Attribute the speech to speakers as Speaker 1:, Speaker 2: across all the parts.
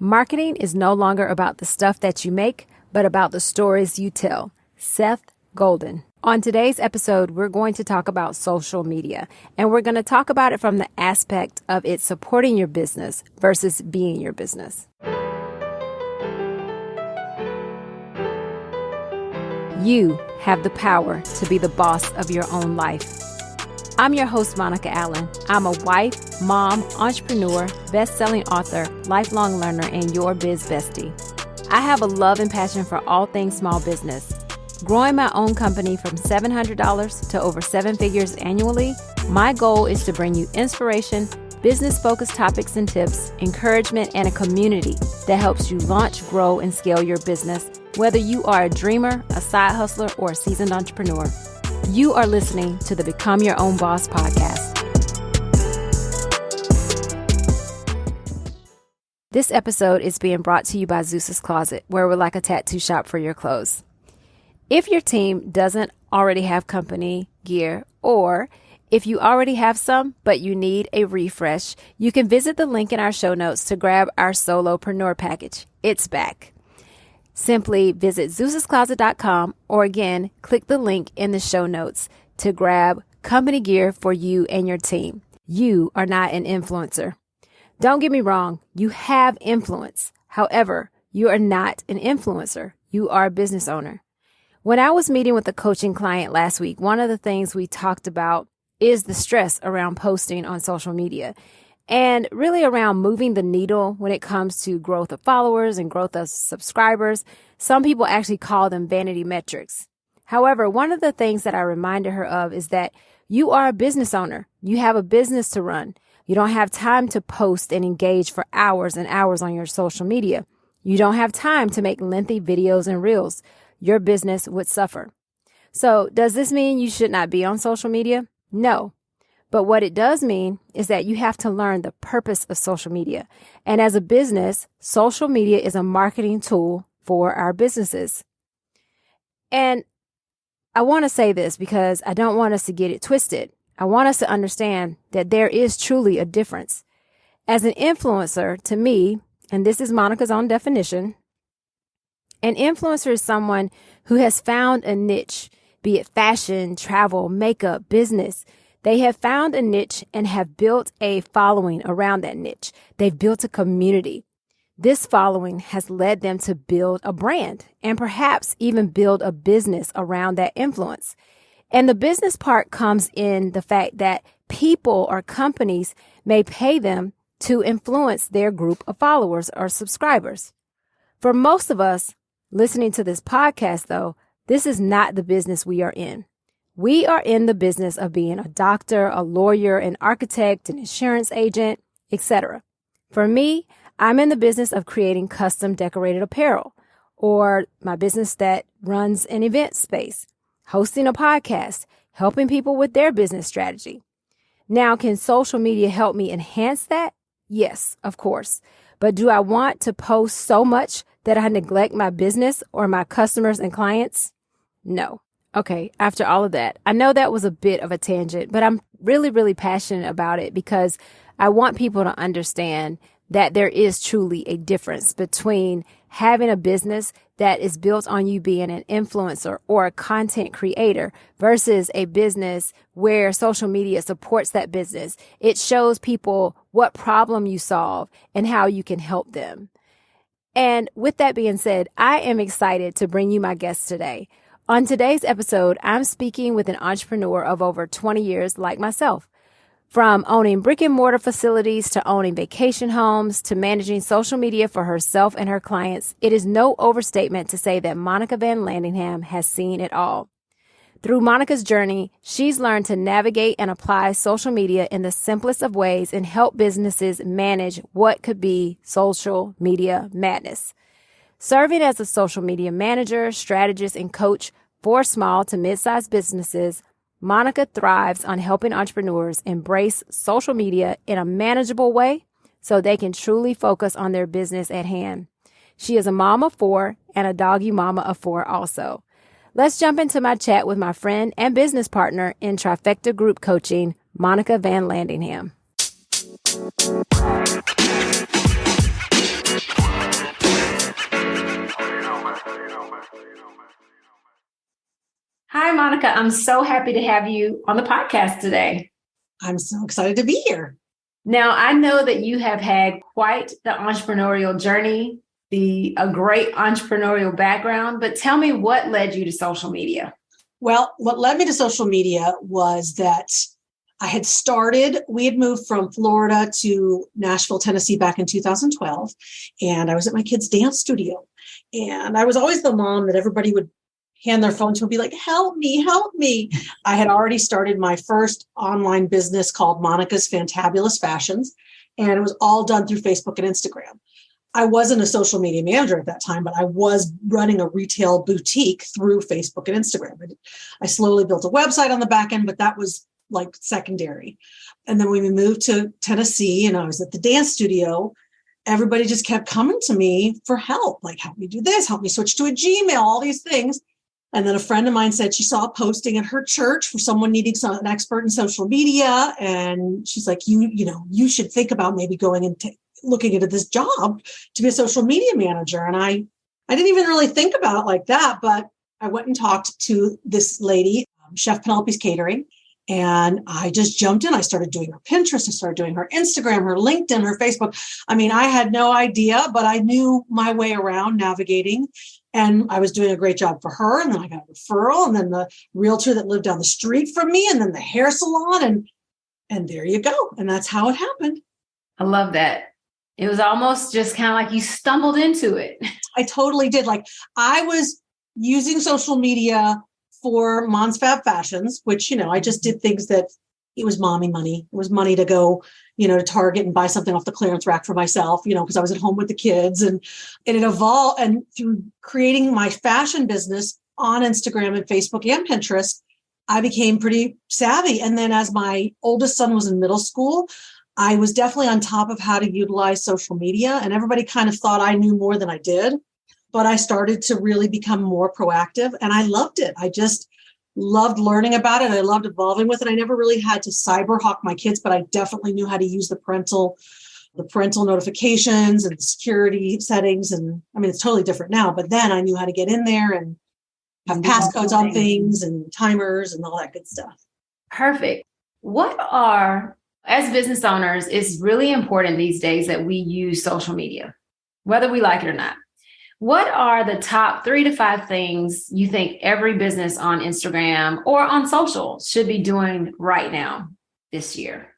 Speaker 1: Marketing is no longer about the stuff that you make, but about the stories you tell. Seth Godin. On today's episode, we're going to talk about social media, and we're going to talk about it from the aspect of it supporting your business versus being your business. You have the power to be the boss of your own life. I'm your host, Monica Allen. I'm a wife, mom, entrepreneur, best-selling author, lifelong learner, and your biz bestie. I have a love and passion for all things small business. Growing my own company from $700 to over 7 figures annually, my goal is to bring you inspiration, business-focused topics and tips, encouragement, and a community that helps you launch, grow, and scale your business, whether you are a dreamer, a side hustler, or a seasoned entrepreneur. You are listening to the Become Your Own Boss podcast. This episode is being brought to you by Zeus's Closet, where we're like a tattoo shop for your clothes. If your team doesn't already have company gear, or if you already have some, but you need a refresh, you can visit the link in our show notes to grab our Solopreneur package. It's back. Simply visit Zeus'sCloset.com or again, click the link in the show notes to grab company gear for you and your team. You are not an influencer. Don't get me wrong, you have influence. However, you are not an influencer. You are a business owner. When I was meeting with a coaching client last week, one of the things we talked about is the stress around posting on social media. And really around moving the needle when it comes to growth of followers and growth of subscribers. Some people actually call them vanity metrics. However, one of the things that I reminded her of is that you are a business owner. You have a business to run. You don't have time to post and engage for hours and hours on your social media. You don't have time to make lengthy videos and reels. Your business would suffer. So does this mean you should not be on social media? No. But what it does mean is that you have to learn the purpose of social media. And as a business, social media is a marketing tool for our businesses. And I want to say this because I don't want us to get it twisted. I want us to understand that there is truly a difference. As an influencer, to me, and this is Monica's own definition, an influencer is someone who has found a niche, be it fashion, travel, makeup, business. They have found a niche and have built a following around that niche. They've built a community. This following has led them to build a brand and perhaps even build a business around that influence. And the business part comes in the fact that people or companies may pay them to influence their group of followers or subscribers. For most of us listening to this podcast, though, this is not the business we are in. We are in the business of being a doctor, a lawyer, an architect, an insurance agent, etc. For me, I'm in the business of creating custom decorated apparel, or my business that runs an event space, hosting a podcast, helping people with their business strategy. Now, can social media help me enhance that? Yes, of course. But do I want to post so much that I neglect my business or my customers and clients? No. Okay, after all of that, I know that was a bit of a tangent, but I'm really, really passionate about it because I want people to understand that there is truly a difference between having a business that is built on you being an influencer or a content creator versus a business where social media supports that business. It shows people what problem you solve and how you can help them. And with that being said, I am excited to bring you my guest today. On today's episode, I'm speaking with an entrepreneur of over 20 years like myself. From owning brick and mortar facilities to owning vacation homes to managing social media for herself and her clients, it is no overstatement to say that Monica Van Landingham has seen it all. Through Monica's journey, she's learned to navigate and apply social media in the simplest of ways and help businesses manage what could be social media madness. Serving as a social media manager, strategist, and coach for small to mid-sized businesses, Monica thrives on helping entrepreneurs embrace social media in a manageable way so they can truly focus on their business at hand. She is a mom of 4 and a doggy mama of 4 also. Let's jump into my chat with my friend and business partner in Trifecta Group Coaching, Monica Van Landingham. Hi, Monica. I'm so happy to have you on the podcast today.
Speaker 2: I'm so excited to be here.
Speaker 1: Now, I know that you have had quite the entrepreneurial journey, a great entrepreneurial background, but tell me what led you to social media?
Speaker 2: Well, what led me to social media was that we had moved from Florida to Nashville, Tennessee back in 2012. And I was at my kid's dance studio. And I was always the mom that everybody would hand their phone to and be like, help me, help me. I had already started my first online business called Monica's Fantabulous Fashions. And it was all done through Facebook and Instagram. I wasn't a social media manager at that time, but I was running a retail boutique through Facebook and Instagram. I slowly built a website on the back end, but that was like secondary. And then when we moved to Tennessee and I was at the dance studio, everybody just kept coming to me for help. Like, help me do this, help me switch to a Gmail, all these things. And then a friend of mine said she saw a posting at her church for someone needing an expert in social media. And she's like, you should think about maybe going and looking into this job to be a social media manager. And I didn't even really think about it like that, but I went and talked to this lady, Chef Penelope's Catering, and I just jumped in. I started doing her Pinterest. I started doing her Instagram, her LinkedIn, her Facebook. I mean, I had no idea, but I knew my way around navigating. And I was doing a great job for her. And then I got a referral, and then the realtor that lived down the street from me, and then the hair salon. And there you go. And that's how it happened.
Speaker 1: I love that. It was almost just kind of like you stumbled into it.
Speaker 2: I totally did. Like, I was using social media for Mom's Fab Fashions, which, I just did things that it was mommy money. It was money to go, to Target and buy something off the clearance rack for myself, because I was at home with the kids, and it evolved. And through creating my fashion business on Instagram and Facebook and Pinterest, I became pretty savvy. And then as my oldest son was in middle school, I was definitely on top of how to utilize social media, and everybody kind of thought I knew more than I did, but I started to really become more proactive, and I loved it. I just loved learning about it. I loved evolving with it. I never really had to cyber hawk my kids, but I definitely knew how to use the parental notifications and security settings. And I mean, it's totally different now, but then I knew how to get in there and have passcodes on things and timers and all that good stuff.
Speaker 1: Perfect. As business owners, it's really important these days that we use social media, whether we like it or not. What are the top 3 to 5 things you think every business on Instagram or on social should be doing right now this year?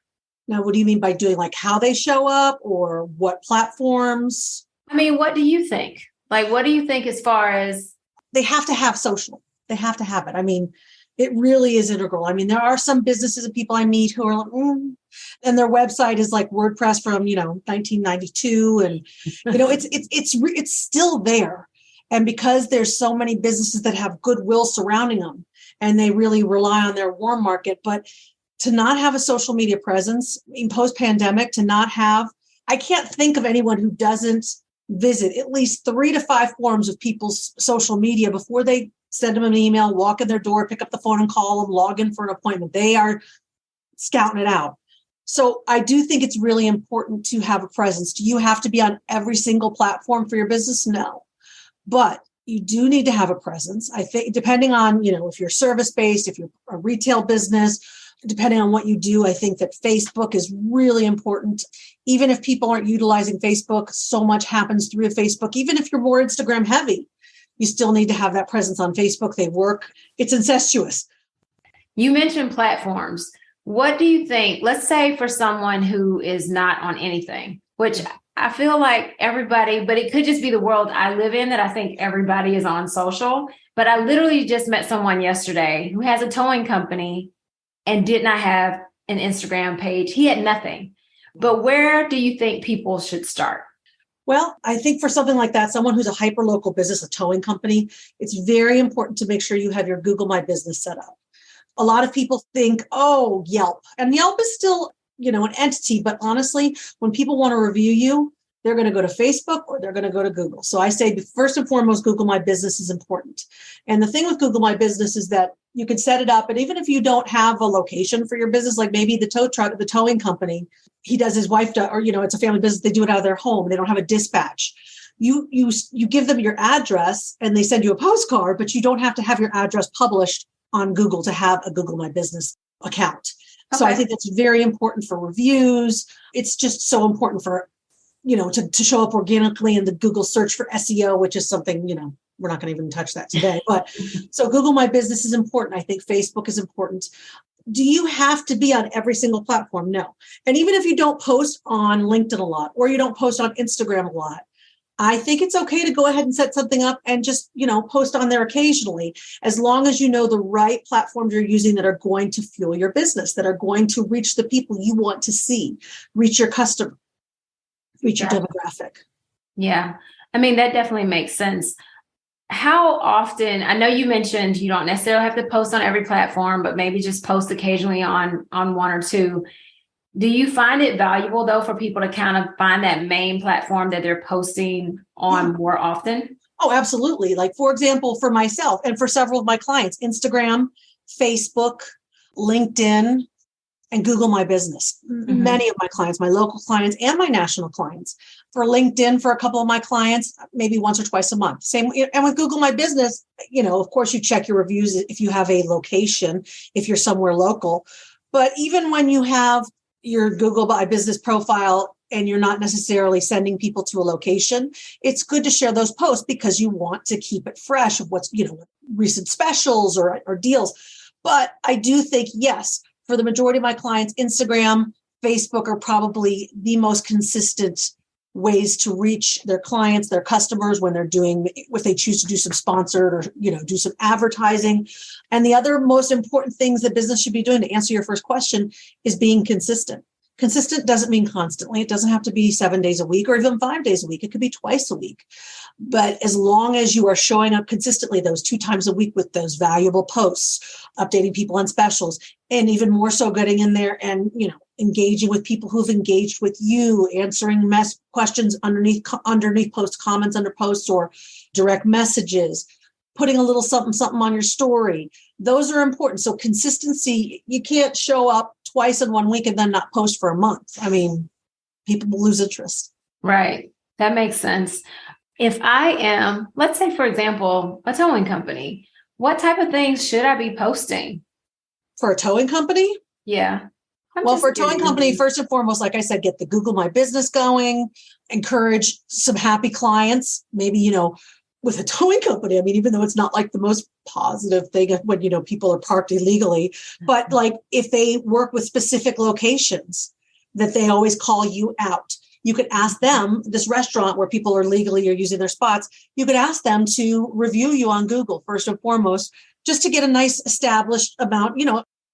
Speaker 2: Now, what do you mean by doing, like how they show up or what platforms?
Speaker 1: I mean, what do you think? Like, what do you think as far as?
Speaker 2: They have to have social. They have to have it. I mean, it really is integral. I mean, there are some businesses and people I meet who are like, and their website is like WordPress from, 1992. And, it's still there. And because there's so many businesses that have goodwill surrounding them and they really rely on their warm market, but to not have a social media presence in post-pandemic, I can't think of anyone who doesn't visit at least 3 to 5 forms of people's social media before they send them an email, walk in their door, pick up the phone and call them, log in for an appointment. They are scouting it out. So I do think it's really important to have a presence. Do you have to be on every single platform for your business? No. But you do need to have a presence. I think depending on, if you're service-based, if you're a retail business, depending on what you do, I think that Facebook is really important. Even if people aren't utilizing Facebook, so much happens through Facebook. Even if you're more Instagram heavy, you still need to have that presence on Facebook. They work. It's incestuous.
Speaker 1: You mentioned platforms. What do you think? Let's say for someone who is not on anything, which I feel like everybody, but it could just be the world I live in that I think everybody is on social. But I literally just met someone yesterday who has a towing company and did not have an Instagram page. He had nothing. But where do you think people should start?
Speaker 2: Well, I think for something like that, someone who's a hyper-local business, a towing company, it's very important to make sure you have your Google My Business set up. A lot of people think, Yelp. And Yelp is still, an entity. But honestly, when people want to review you, they're going to go to Facebook or they're going to go to Google. So I say, first and foremost, Google My Business is important. And the thing with Google My Business is that you can set it up. And even if you don't have a location for your business, like maybe the towing company, he does, his wife does, or, it's a family business. They do it out of their home. They don't have a dispatch. You give them your address and they send you a postcard, but you don't have to have your address published on Google to have a Google My Business account.
Speaker 1: Okay.
Speaker 2: So I think that's very important for reviews. It's just so important for, to show up organically in the Google search for SEO, which is something, we're not going to even touch that today. But so Google My Business is important. I think Facebook is important. Do you have to be on every single platform? No. And even if you don't post on LinkedIn a lot, or you don't post on Instagram a lot, I think it's okay to go ahead and set something up and just, post on there occasionally, as long as you know the right platforms you're using that are going to fuel your business, that are going to reach the people you want to see, reach your customer, reach your demographic.
Speaker 1: Yeah. I mean, that definitely makes sense. How often, I know you mentioned you don't necessarily have to post on every platform, but maybe just post occasionally on one or two. Do you find it valuable, though, for people to kind of find that main platform that they're posting on more often?
Speaker 2: Oh, absolutely. Like, for example, for myself and for several of my clients, Instagram, Facebook, LinkedIn, and Google My Business. Mm-hmm. Many of my clients, my local clients and my national clients. For LinkedIn, for a couple of my clients, maybe once or twice a month. Same, and with Google My Business, of course, you check your reviews if you have a location, if you're somewhere local. But even when you have your Google My Business profile and you're not necessarily sending people to a location, it's good to share those posts because you want to keep it fresh of what's, recent specials or deals. But I do think, yes, for the majority of my clients, Instagram, Facebook are probably the most consistent ways to reach their clients, their customers when if they choose to do some sponsored or, do some advertising. And the other most important things that business should be doing, to answer your first question, is being consistent. Consistent doesn't mean constantly. It doesn't have to be 7 days a week or even 5 days a week. It could be twice a week. But as long as you are showing up consistently those 2 times a week with those valuable posts, updating people on specials, and even more so getting in there and, engaging with people who've engaged with you, answering questions underneath posts, comments under posts, or direct messages, putting a little something on your story. Those are important. So consistency, you can't show up twice in 1 week and then not post for a month. I mean, people will lose interest.
Speaker 1: Right. That makes sense. If I am, let's say, for example, a towing company, what type of things should I be posting?
Speaker 2: For a towing company?
Speaker 1: Yeah.
Speaker 2: Well, for a towing company, first and foremost, like I said, get the Google My Business going, encourage some happy clients. Maybe, with a towing company, I mean, even though it's not like the most positive thing when, people are parked illegally, but like if they work with specific locations that they always call you out, you could ask them, this restaurant where people are legally or using their spots, you could ask them to review you on Google, first and foremost, just to get a nice established amount,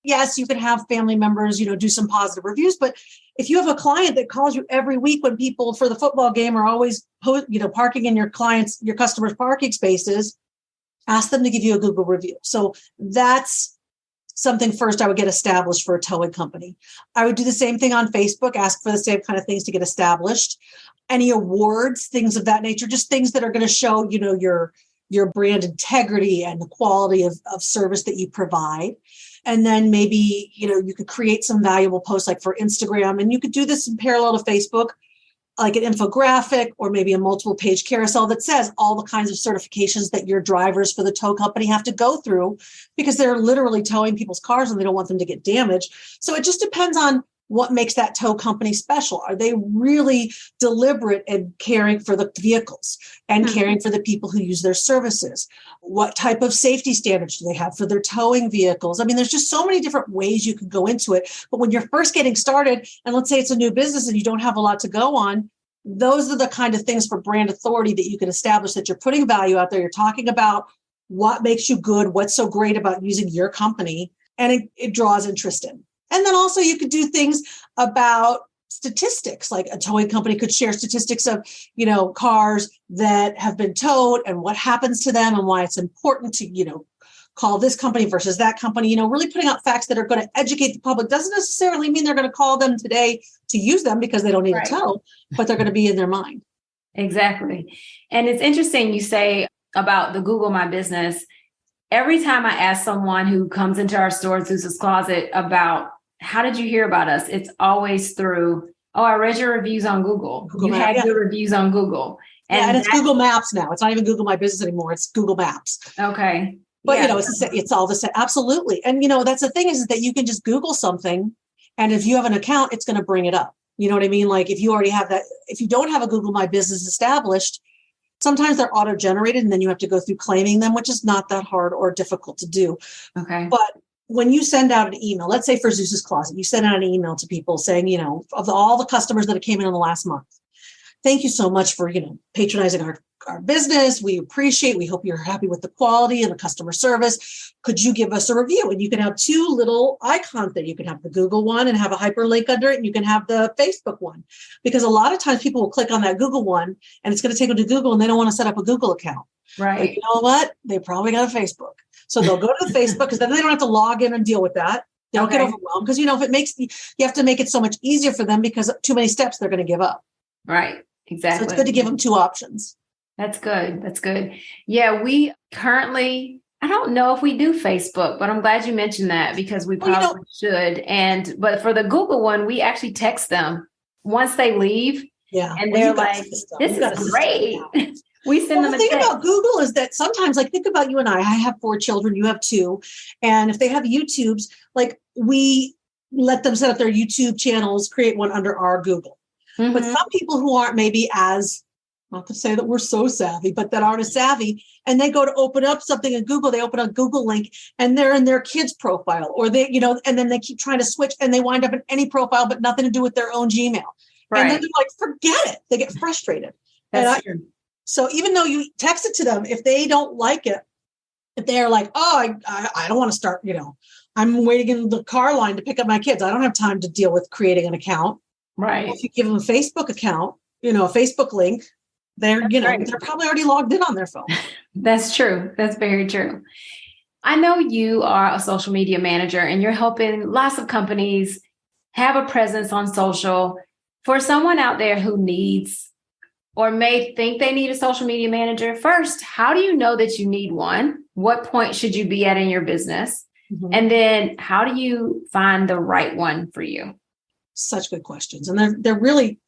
Speaker 2: Yes, you can have family members, do some positive reviews. But if you have a client that calls you every week when people for the football game are always, parking in your customers' parking spaces, ask them to give you a Google review. So that's something first I would get established for a towing company. I would do the same thing on Facebook, ask for the same kind of things to get established. Any awards, things of that nature, just things that are going to show, your brand integrity and the quality of service that you provide. And then maybe, you could create some valuable posts like for Instagram, and you could do this in parallel to Facebook, like an infographic or maybe a multiple page carousel that says all the kinds of certifications that your drivers for the tow company have to go through because they're literally towing people's cars and they don't want them to get damaged. So it just depends on what makes that tow company special. Are they really deliberate in caring for the vehicles and caring for the people who use their services? What type of safety standards do they have for their towing vehicles? I mean, there's just so many different ways you could go into it. But when you're first getting started, and let's say it's a new business and you don't have a lot to go on, those are the kind of things for brand authority that you can establish, that you're putting value out there. You're talking about what makes you good, what's so great about using your company, and it draws interest in. And then also you could do things about statistics, like a towing company could share statistics of, cars that have been towed and what happens to them and why it's important to, call this company versus that company, really putting out facts that are going to educate the public. Doesn't necessarily mean they're going to call them today to use them because they don't need a tow, but they're going to be in their mind.
Speaker 1: Exactly. And it's interesting you say about the Google My Business. Every time I ask someone who comes into our store, Zeus's Closet, about how did you hear about us? It's always through, I read your reviews on Google. You had good reviews on Google.
Speaker 2: And it's Google Maps now. It's not even Google My Business anymore. It's Google Maps.
Speaker 1: Okay.
Speaker 2: But,
Speaker 1: Yeah.
Speaker 2: it's all the same. Absolutely. And, that's the thing is that you can just Google something. And if you have an account, it's going to bring it up. You know what I mean? Like if you already have that, if you don't have a Google My Business established, sometimes they're auto-generated and then you have to go through claiming them, which is not that hard or difficult to do.
Speaker 1: Okay.
Speaker 2: But when you send out an email, let's say for Zeus's Closet, you send out an email to people saying, of all the customers that came in the last month, thank you so much for, patronizing our business. We appreciate, we hope you're happy with the quality and the customer service. Could you give us a review? And you can have two little icons there. You can have the Google one and have a hyperlink under it. And you can have the Facebook one, because a lot of times people will click on that Google one and it's going to take them to Google and they don't want to set up a Google account.
Speaker 1: Right.
Speaker 2: But you know what? They probably got a Facebook. So they'll go to the Facebook because then they don't have to log in and deal with that. They don't get overwhelmed because, if it makes, you have to make it so much easier for them because too many steps, they're going to give up.
Speaker 1: Right. Exactly.
Speaker 2: So it's good to give them two options.
Speaker 1: That's good. That's good. Yeah, we currently, I don't know if we do Facebook, but I'm glad you mentioned that because we probably should. But for the Google one, we actually text them once they leave.
Speaker 2: Yeah.
Speaker 1: And they're like, this is great. We send them a text.
Speaker 2: The thing about Google is that sometimes, like, think about you and I have 4 children, you have 2. And if they have YouTubes, like we let them set up their YouTube channels, create one under our Google. Mm-hmm. But some people who aren't maybe as, not to say that we're so savvy, but that aren't as savvy, and they go to open up something in Google, they open a Google link and they're in their kid's profile, or they, and then they keep trying to switch and they wind up in any profile, but nothing to do with their own Gmail. Right. And then they're like, forget it. They get frustrated.
Speaker 1: That's true.
Speaker 2: So even though you text it to them, if they don't like it, if they're like, oh, I don't want to start, I'm waiting in the car line to pick up my kids. I don't have time to deal with creating an account.
Speaker 1: Right.
Speaker 2: If you give them a Facebook account, a Facebook link, they're probably already logged in on their phone.
Speaker 1: That's true. That's very true. I know you are a social media manager and you're helping lots of companies have a presence on social. For someone out there who needs or may think they need a social media manager, first, how do you know that you need one? What point should you be at in your business? Mm-hmm. And then how do you find the right one for you?
Speaker 2: Such good questions. And they're really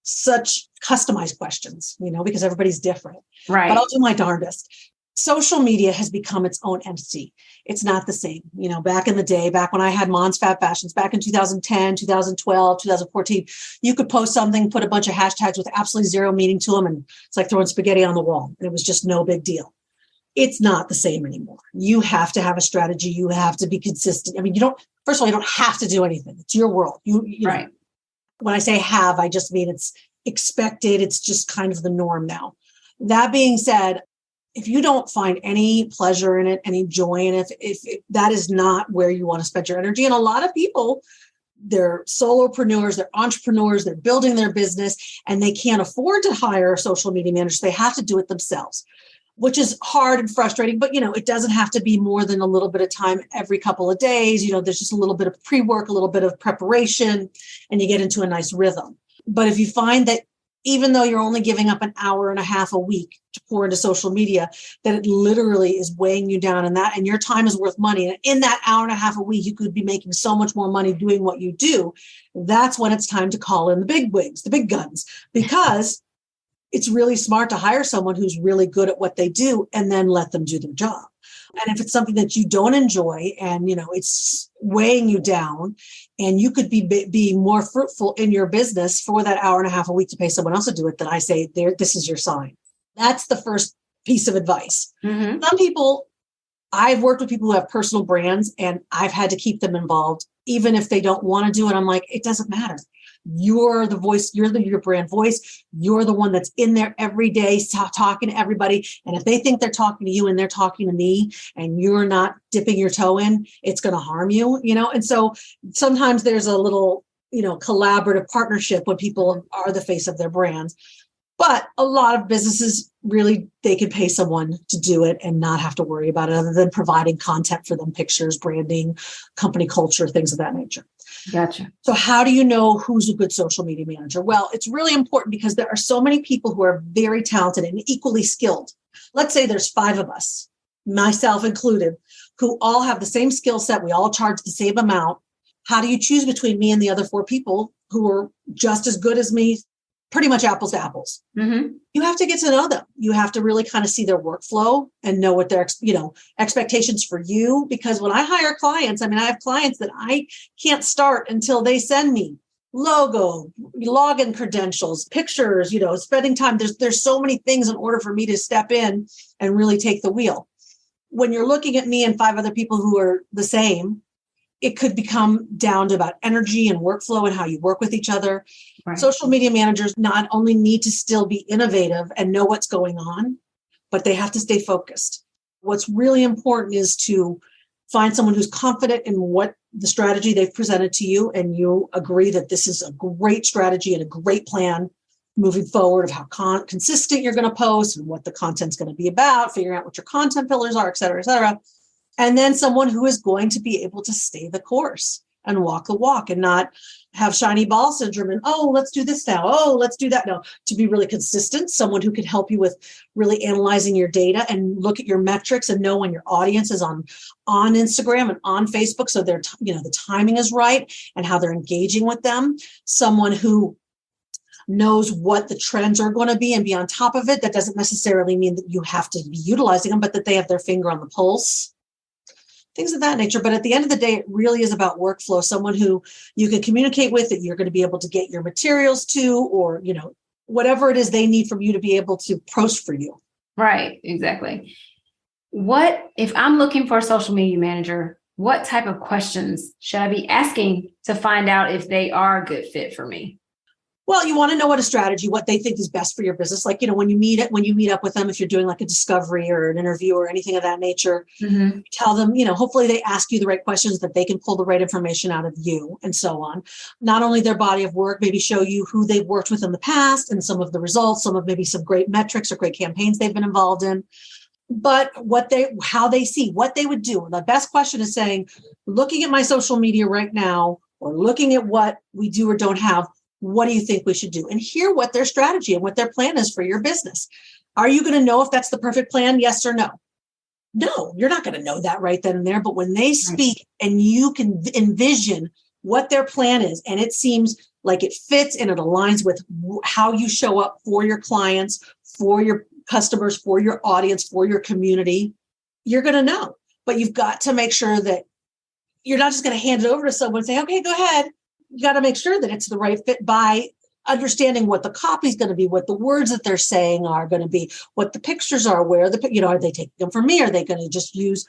Speaker 2: such customized questions, because everybody's different.
Speaker 1: Right.
Speaker 2: But I'll do my darndest. Social media has become its own entity. It's not the same. Back in the day, back when I had Mom's Fab Fashions, back in 2010, 2012, 2014, you could post something, put a bunch of hashtags with absolutely zero meaning to them. And it's like throwing spaghetti on the wall. And it was just no big deal. It's not the same anymore. You have to have a strategy. You have to be consistent. I mean, first of all, you don't have to do anything. It's your world. You
Speaker 1: right.
Speaker 2: know, when I say have, I just mean it's expected. It's just kind of the norm now. That being said, if you don't find any pleasure in it, any joy in it, if that is not where you want to spend your energy. And a lot of people, they're solopreneurs, they're entrepreneurs, they're building their business, and they can't afford to hire a social media manager. So they have to do it themselves, which is hard and frustrating. But, it doesn't have to be more than a little bit of time every couple of days. There's just a little bit of pre-work, a little bit of preparation, and you get into a nice rhythm. But if you find that even though you're only giving up an hour and a half a week to pour into social media, that it literally is weighing you down and your time is worth money. And in that hour and a half a week, you could be making so much more money doing what you do. That's when it's time to call in the big wigs, the big guns, because it's really smart to hire someone who's really good at what they do and then let them do their job. And if it's something that you don't enjoy and, it's weighing you down and you could be more fruitful in your business for that hour and a half a week to pay someone else to do it, then I say, this is your sign. That's the first piece of advice. Mm-hmm. Some people, I've worked with people who have personal brands and I've had to keep them involved, even if they don't want to do it. I'm like, it doesn't matter. You're the voice, your brand voice. You're the one that's in there every day talking to everybody. And if they think they're talking to you and they're talking to me and you're not dipping your toe in, it's going to harm you, And so sometimes there's a little, collaborative partnership when people are the face of their brands. But a lot of businesses really, they can pay someone to do it and not have to worry about it other than providing content for them, pictures, branding, company culture, things of that nature.
Speaker 1: Gotcha.
Speaker 2: So how do you know who's a good social media manager? Well, it's really important because there are so many people who are very talented and equally skilled. Let's say there's 5 of us, myself included, who all have the same skill set. We all charge the same amount. How do you choose between me and the other 4 people who are just as good as me, pretty much apples to apples.
Speaker 1: Mm-hmm.
Speaker 2: You have to get to know them. You have to really kind of see their workflow and know what their, expectations for you. Because when I hire clients, I have clients that I can't start until they send me logo, login credentials, pictures, spending time. There's so many things in order for me to step in and really take the wheel. When you're looking at me and 5 other people who are the same, it could become down to about energy and workflow and how you work with each other. Right. Social media managers not only need to still be innovative and know what's going on, but they have to stay focused. What's really important is to find someone who's confident in what the strategy they've presented to you, and you agree that this is a great strategy and a great plan moving forward of how consistent you're going to post and what the content's going to be about, figuring out what your content pillars are, et cetera, et cetera. And then someone who is going to be able to stay the course and walk the walk and not have shiny ball syndrome and, let's do this now. Let's do that now. To be really consistent, someone who can help you with really analyzing your data and look at your metrics and know when your audience is on Instagram and on Facebook. So they're, the timing is right and how they're engaging with them. Someone who knows what the trends are going to be and be on top of it. That doesn't necessarily mean that you have to be utilizing them, but that they have their finger on the pulse. Things of that nature. But at the end of the day, it really is about workflow. Someone who you can communicate with, that you're going to be able to get your materials to, or, whatever it is they need from you to be able to post for you.
Speaker 1: Right. Exactly. If I'm looking for a social media manager, what type of questions should I be asking to find out if they are a good fit for me?
Speaker 2: Well, you want to know what they think is best for your business. Like, when you meet up with them, if you're doing like a discovery or an interview or anything of that nature, tell them, hopefully they ask you the right questions, that they can pull the right information out of you and so on. Not only their body of work, maybe show you who they've worked with in the past and some of the results, maybe some great metrics or great campaigns they've been involved in. But how they see what they would do. And the best question is saying, looking at my social media right now, or looking at what we do or don't have, what do you think we should do? And hear what their strategy and what their plan is for your business. Are you going to know if that's the perfect plan? Yes or no? No, you're not going to know that right then and there. But when they speak and you can envision what their plan is, and it seems like it fits and it aligns with how you show up for your clients, for your customers, for your audience, for your community, you're going to know. But you've got to make sure that you're not just going to hand it over to someone and say, okay, go ahead. You got to make sure that it's the right fit by understanding what the copy is going to be, what the words that they're saying are going to be, what the pictures are, are they taking them from me? Are they going to just use,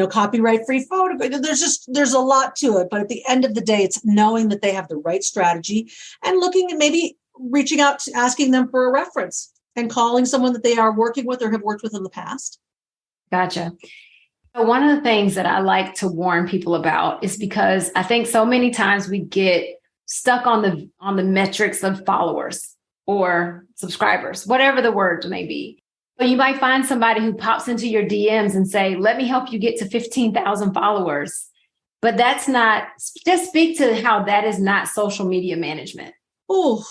Speaker 2: copyright free photo? There's a lot to it. But at the end of the day, it's knowing that they have the right strategy and looking at maybe reaching out to asking them for a reference and calling someone that they are working with or have worked with in the past.
Speaker 1: Gotcha. One of the things that I like to warn people about is because I think so many times we get stuck on the metrics of followers or subscribers, whatever the word may be. But you might find somebody who pops into your DMs and say, let me help you get to 15,000 followers. But that's not, just speak to how that is not social media management.
Speaker 2: Oh,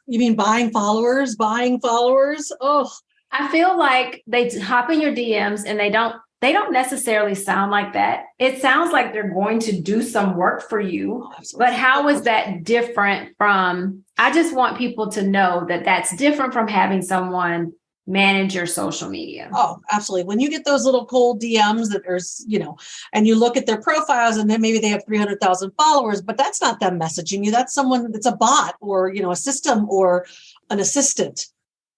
Speaker 2: you mean buying followers? Oh,
Speaker 1: I feel like they hop in your DMs and they don't necessarily sound like that. It sounds like they're going to do some work for you, but how is that different from, I just want people to know that that's different from having someone manage your social media.
Speaker 2: Oh, absolutely. When you get those little cold DMs that there's, and you look at their profiles and then maybe they have 300,000 followers, but that's not them messaging you. That's someone that's a bot or, a system or an assistant.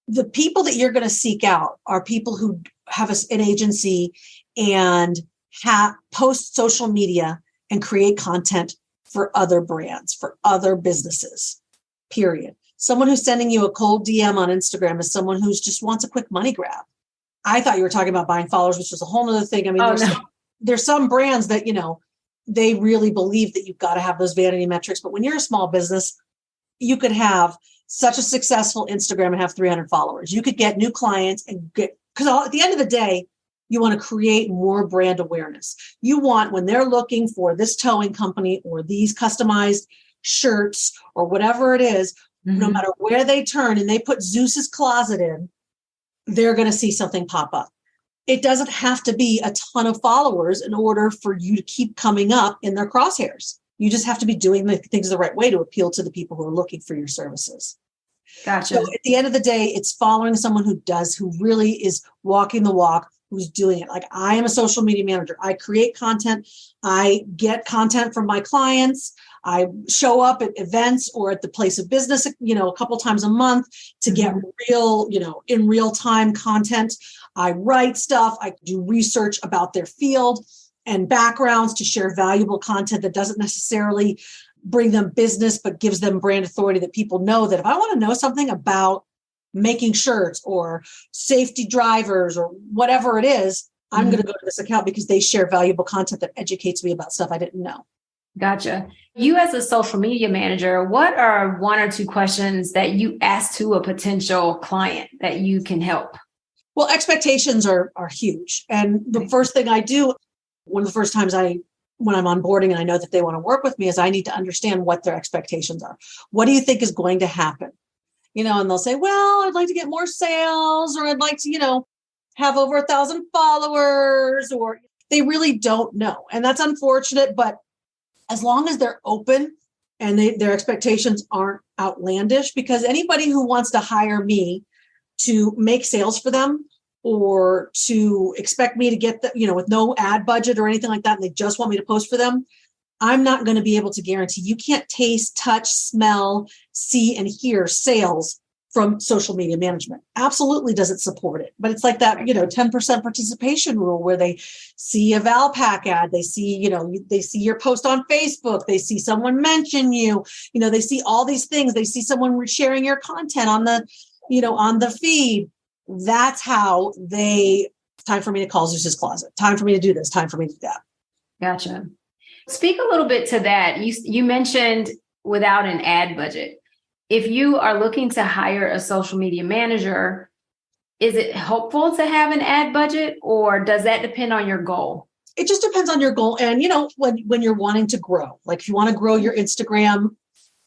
Speaker 2: The people that you're going to seek out are people who have an agency and post social media and create content for other brands, for other businesses, period. Someone who's sending you a cold DM on Instagram is someone who just wants a quick money grab. I thought you were talking about buying followers, which is a whole other thing. There's some brands that, they really believe that you've got to have those vanity metrics. But when you're a small business, you could have such a successful Instagram and have 300 followers. You could get new clients because at the end of the day, you want to create more brand awareness. You want, when they're looking for this towing company or these customized shirts or whatever it is, no matter where they turn and they put Zeus's Closet in, they're going to see something pop up. It doesn't have to be a ton of followers in order for you to keep coming up in their crosshairs. You just have to be doing the things the right way to appeal to the people who are looking for your services.
Speaker 1: Gotcha.
Speaker 2: So at the end of the day, it's following someone who really is walking the walk, who's doing it. Like I am a social media manager. I create content. I get content from my clients. I show up at events or at the place of business, a couple times a month to get real, in real time content. I write stuff. I do research about their field and backgrounds to share valuable content that doesn't necessarily bring them business, but gives them brand authority that people know that if I want to know something about making shirts or safety drivers or whatever it is, I'm going to go to this account because they share valuable content that educates me about stuff I didn't know.
Speaker 1: Gotcha. You as a social media manager, what are one or two questions that you ask to a potential client that you can help?
Speaker 2: Well, expectations are huge. And the first thing I do, one of the first times when I'm onboarding and I know that they want to work with me, is I need to understand what their expectations are. What do you think is going to happen? And they'll say, well, I'd like to get more sales, or I'd like to, have over 1,000 followers, or they really don't know. And that's unfortunate, but as long as they're open and their expectations aren't outlandish, because anybody who wants to hire me to make sales for them or to expect me to get with no ad budget or anything like that, and they just want me to post for them, I'm not going to be able to guarantee. You can't taste, touch, smell, see, and hear sales from social media management. Absolutely doesn't support it. But it's like that, 10% participation rule where they see a Valpak ad, they see, they see your post on Facebook, they see someone mention you, they see all these things, they see someone sharing your content on the feed. That's how time for me to call Zeus's Closet, time for me to do this, time for me to do that.
Speaker 1: Gotcha. Speak a little bit to that. You mentioned without an ad budget. If you are looking to hire a social media manager, is it helpful to have an ad budget, or does that depend on your goal?
Speaker 2: It just depends on your goal. And, when you're wanting to grow, like if you want to grow your Instagram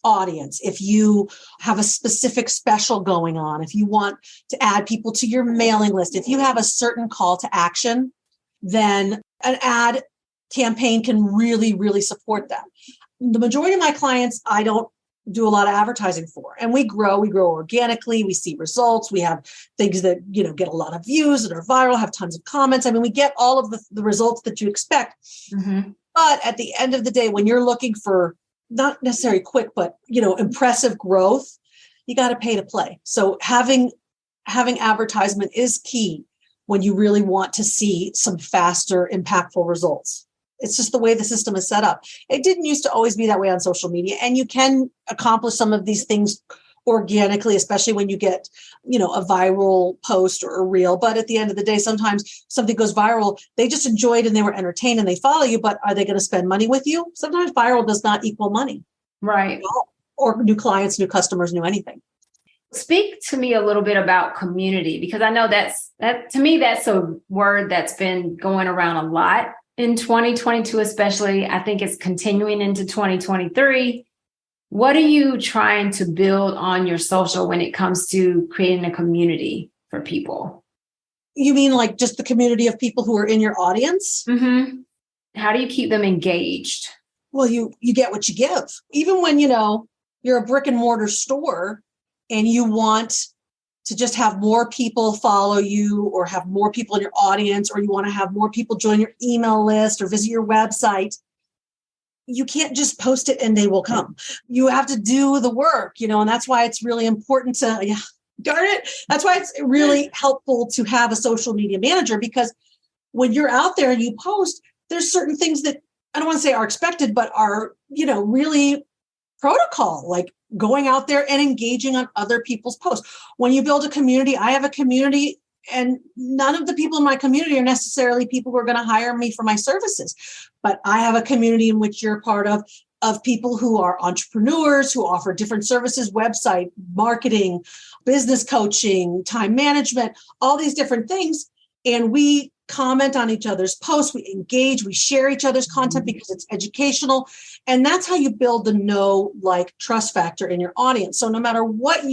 Speaker 2: audience, if you have a specific special going on, if you want to add people to your mailing list, if you have a certain call to action, then an ad campaign can really, really support that. The majority of my clients, I don't do a lot of advertising for, and we grow organically. We see results. We have things that, get a lot of views and are viral, have tons of comments. I mean, we get all of the results that you expect. Mm-hmm. But at the end of the day, when you're looking for not necessarily quick, but, impressive growth, you got to pay to play. So having advertisement is key when you really want to see some faster, impactful results. It's just the way the system is set up. It didn't used to always be that way on social media. And you can accomplish some of these things organically, especially when you get, a viral post or a reel. But at the end of the day, sometimes something goes viral, they just enjoyed and they were entertained and they follow you, but are they going to spend money with you? Sometimes viral does not equal money.
Speaker 1: Right.
Speaker 2: Or new clients, new customers, new anything.
Speaker 1: Speak to me a little bit about community, because I know to me, that's a word that's been going around a lot in 2022, especially. I think it's continuing into 2023. What are you trying to build on your social when it comes to creating a community for people?
Speaker 2: You mean like just the community of people who are in your audience?
Speaker 1: Mm-hmm. How do you keep them engaged?
Speaker 2: Well, you get what you give. Even when, you're a brick and mortar store and you want to just have more people follow you or have more people in your audience, or you want to have more people join your email list or visit your website, you can't just post it and they will come. You have to do the work, and that's why it's really important to, darn it. That's why it's really helpful to have a social media manager, because when you're out there and you post, there's certain things that I don't want to say are expected, but are, really protocol, like going out there and engaging on other people's posts. When you build a community, I have a community, and none of the people in my community are necessarily people who are going to hire me for my services. But I have a community in which you're part of people who are entrepreneurs, who offer different services, website, marketing, business coaching, time management, all these different things. And we comment on each other's posts, we engage, we share each other's content because it's educational. And that's how you build the know, like, trust factor in your audience. So no matter what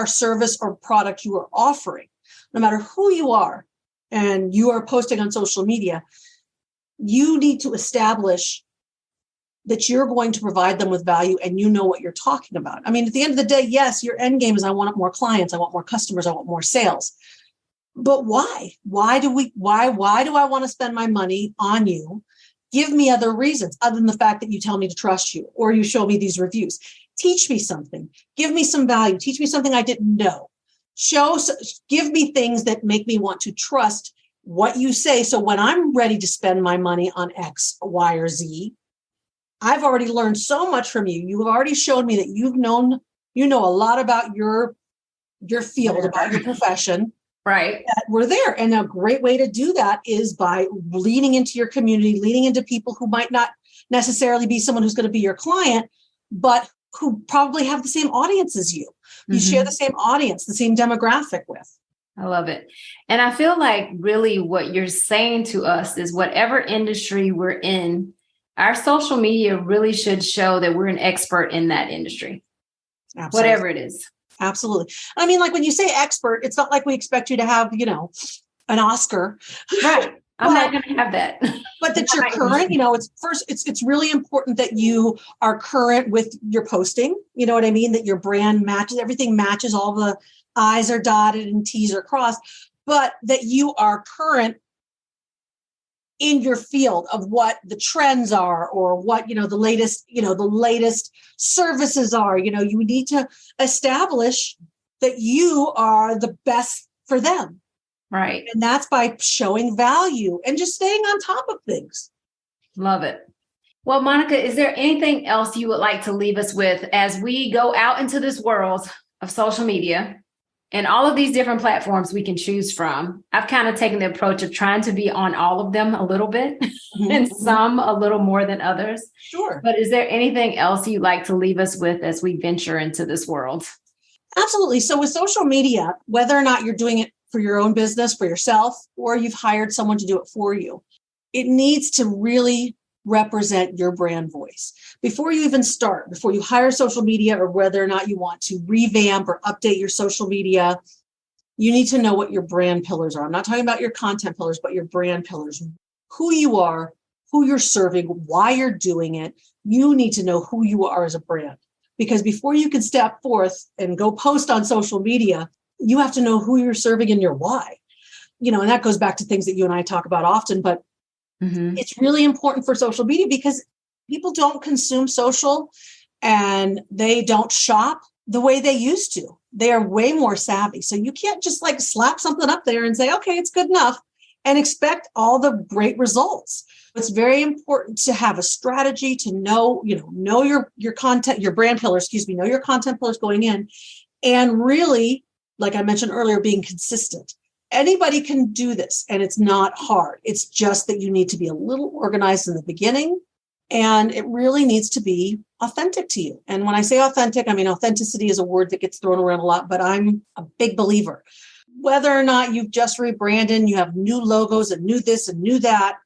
Speaker 2: service or product you are offering, no matter who you are and you are posting on social media, you need to establish that you're going to provide them with value and you know what you're talking about. I mean, at the end of the day, yes, your end game is I want more clients, I want more customers, I want more sales. But why? Why do I want to spend my money on you? Give me other reasons other than the fact that you tell me to trust you or you show me these reviews. Teach me something. Give me some value. Teach me something I didn't know. Give me things that make me want to trust what you say. So when I'm ready to spend my money on X, Y, or Z, I've already learned so much from you. You've already shown me that you know a lot about your field, about your profession.
Speaker 1: Right.
Speaker 2: That we're there. And a great way to do that is by leaning into your community, leaning into people who might not necessarily be someone who's going to be your client, but who probably have the same audience as you. You share the same audience, the same demographic with.
Speaker 1: I love it. And I feel like really what you're saying to us is whatever industry we're in, our social media really should show that we're an expert in that industry. Absolutely. Whatever it is.
Speaker 2: Absolutely. I mean, like when you say expert, it's not like we expect you to have, an Oscar.
Speaker 1: Right. I'm not going to have that.
Speaker 2: But that you're current, it's really important that you are current with your posting. You know what I mean? That your brand matches, everything matches, all the I's are dotted and T's are crossed, but that you are current in your field of what the trends are or what, the latest services are. You need to establish that you are the best for them.
Speaker 1: Right.
Speaker 2: And that's by showing value and just staying on top of things.
Speaker 1: Love it. Well, Monica, is there anything else you would like to leave us with as we go out into this world of social media and all of these different platforms we can choose from? I've kind of taken the approach of trying to be on all of them a little bit and some a little more than others.
Speaker 2: Sure.
Speaker 1: But is there anything else you'd like to leave us with as we venture into this world?
Speaker 2: Absolutely. So with social media, whether or not you're doing it for your own business, for yourself, or you've hired someone to do it for you, it needs to really represent your brand voice. Before you even start, before you hire social media or whether or not you want to revamp or update your social media, you need to know what your brand pillars are. I'm not talking about your content pillars, but your brand pillars. Who you are, who you're serving, why you're doing it. You need to know who you are as a brand. Because before you can step forth and go post on social media, you have to know who you're serving and your why. And that goes back to things that you and I talk about often, but it's really important for social media because people don't consume social and they don't shop the way they used to. They are way more savvy. So you can't just slap something up there and say, okay, it's good enough and expect all the great results. It's very important to have a strategy to know your content, your brand pillars, know your content pillars going in, and really, like I mentioned earlier, being consistent. Anybody can do this, and it's not hard. It's just that you need to be a little organized in the beginning, and it really needs to be authentic to you. And when I say authentic, I mean authenticity is a word that gets thrown around a lot, but I'm a big believer. Whether or not you've just rebranded, you have new logos and new this and new that,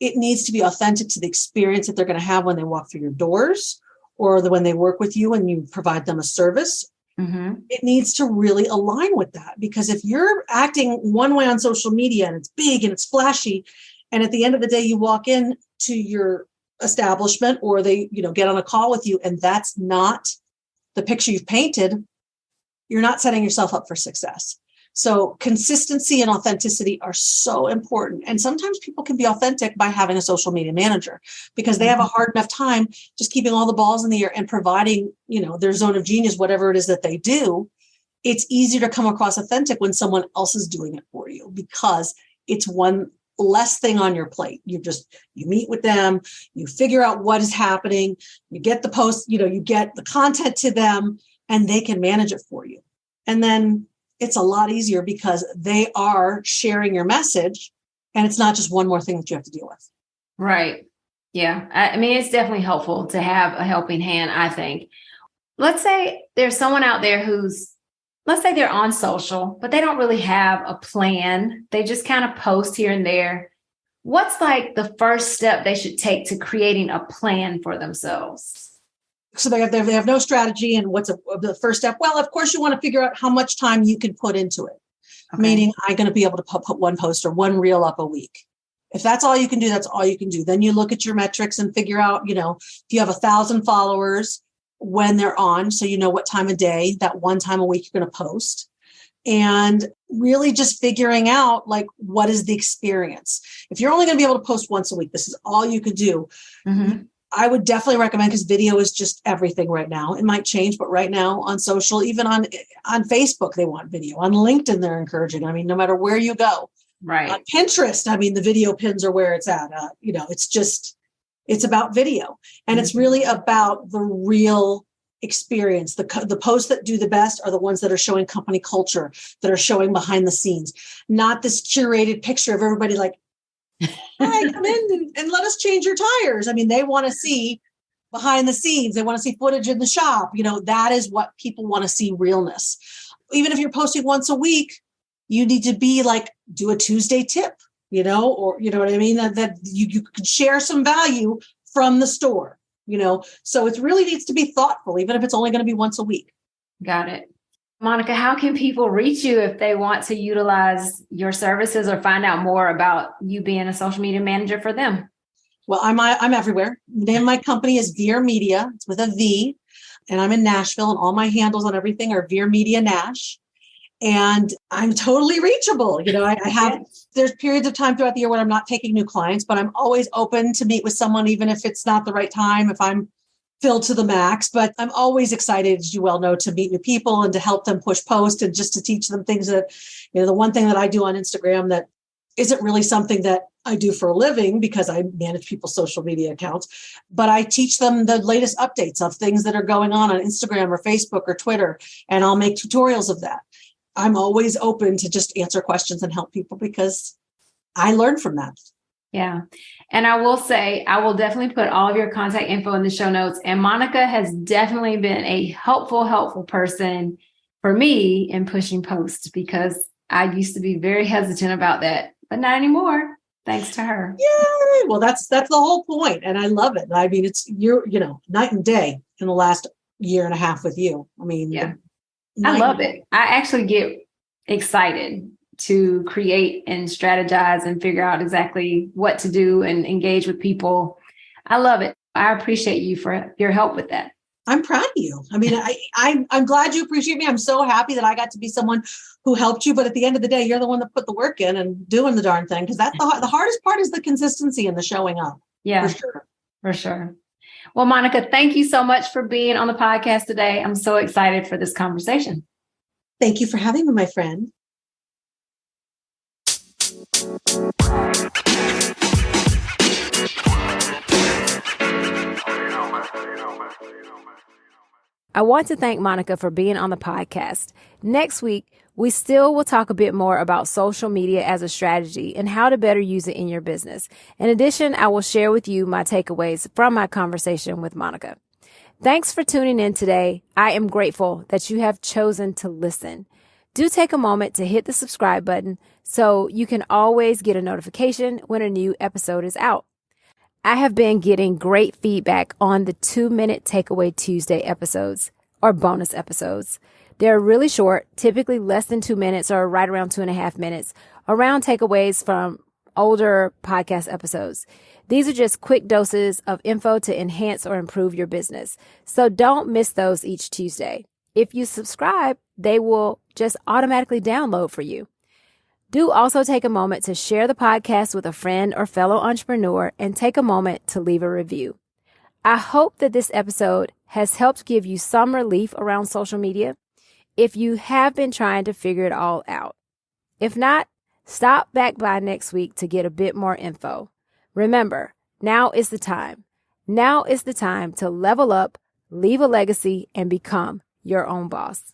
Speaker 2: it needs to be authentic to the experience that they're going to have when they walk through your doors or when they work with you and you provide them a service. It needs to really align with that, because if you're acting one way on social media and it's big and it's flashy, and at the end of the day, you walk in to your establishment or they, get on a call with you and that's not the picture you've painted, you're not setting yourself up for success. So consistency and authenticity are so important. And sometimes people can be authentic by having a social media manager because they have a hard enough time just keeping all the balls in the air and providing, their zone of genius, whatever it is that they do. It's easier to come across authentic when someone else is doing it for you because it's one less thing on your plate. You meet with them, you figure out what is happening, you get the post, you get the content to them and they can manage it for you. And then it's a lot easier because they are sharing your message and it's not just one more thing that you have to deal with.
Speaker 1: Right. Yeah. I mean, it's definitely helpful to have a helping hand, I think. Let's say there's someone out there let's say they're on social, but they don't really have a plan. They just kind of post here and there. What's the first step they should take to creating a plan for themselves?
Speaker 2: So they have no strategy. And what's the first step? Well, of course, you want to figure out how much time you can put into it. Okay. Meaning, I'm going to be able to put one post or one reel up a week. If that's all you can do, that's all you can do. Then you look at your metrics and figure out, if you have 1,000 followers, when they're on, so you know what time of day, that one time a week you're going to post. And really just figuring out like, what is the experience? If you're only going to be able to post once a week, this is all you could do. Mm-hmm. I would definitely recommend, because video is just everything right now. It might change, but right now on social, even on Facebook, they want video. On LinkedIn, they're encouraging. I mean, no matter where you go.
Speaker 1: Right.
Speaker 2: On Pinterest, I mean, the video pins are where it's at. It's about video. And it's really about the real experience. The posts that do the best are the ones that are showing company culture, that are showing behind the scenes, not this curated picture of everybody like, hi, come in and let us change your tires. I mean, they want to see behind the scenes. They want to see footage in the shop. That is what people want to see, realness. Even if you're posting once a week, you need to be like, do a Tuesday tip, or you know what I mean? That you could share some value from the store, so it really needs to be thoughtful, even if it's only going to be once a week.
Speaker 1: Got it. Monica, how can people reach you if they want to utilize your services or find out more about you being a social media manager for them?
Speaker 2: Well, I'm everywhere. The name of my company is Vier Media. It's with a V, and I'm in Nashville, and all my handles on everything are Vier Media Nash. And I'm totally reachable. There's periods of time throughout the year when I'm not taking new clients, but I'm always open to meet with someone, even if it's not the right time, if I'm filled to the max. But I'm always excited, as you well know, to meet new people and to help them push post and just to teach them things that, the one thing that I do on Instagram that isn't really something that I do for a living, because I manage people's social media accounts, but I teach them the latest updates of things that are going on Instagram or Facebook or Twitter, and I'll make tutorials of that. I'm always open to just answer questions and help people, because I learn from that.
Speaker 1: Yeah. And I will say, I will definitely put all of your contact info in the show notes. And Monica has definitely been a helpful person for me in pushing posts, because I used to be very hesitant about that, but not anymore, thanks to her.
Speaker 2: Yay! Well, that's the whole point. And I love it. I mean, it's night and day in the last year and a half with you. I mean,
Speaker 1: yeah. I love it. I actually get excited to create and strategize and figure out exactly what to do and engage with people. I love it. I appreciate you for your help with that.
Speaker 2: I'm proud of you. I mean, I'm glad you appreciate me. I'm so happy that I got to be someone who helped you. But at the end of the day, you're the one that put the work in and doing the darn thing, because that's the hardest part, is the consistency and the showing up.
Speaker 1: Yeah, for sure. Well, Monica, thank you so much for being on the podcast today. I'm so excited for this conversation.
Speaker 2: Thank you for having me, my friend.
Speaker 1: I want to thank Monica for being on the podcast. Next week, we still will talk a bit more about social media as a strategy and how to better use it in your business. In addition, I will share with you my takeaways from my conversation with Monica. Thanks for tuning in today. I am grateful that you have chosen to listen. Do take a moment to hit the subscribe button so you can always get a notification when a new episode is out. I have been getting great feedback on the 2-minute Takeaway Tuesday episodes, or bonus episodes. They're really short, typically less than 2 minutes or right around 2.5 minutes, around takeaways from older podcast episodes. These are just quick doses of info to enhance or improve your business. So don't miss those each Tuesday. If you subscribe, they will just automatically download for you. Do also take a moment to share the podcast with a friend or fellow entrepreneur, and take a moment to leave a review. I hope that this episode has helped give you some relief around social media if you have been trying to figure it all out. If not, stop back by next week to get a bit more info. Remember, now is the time. Now is the time to level up, leave a legacy, and become your own boss.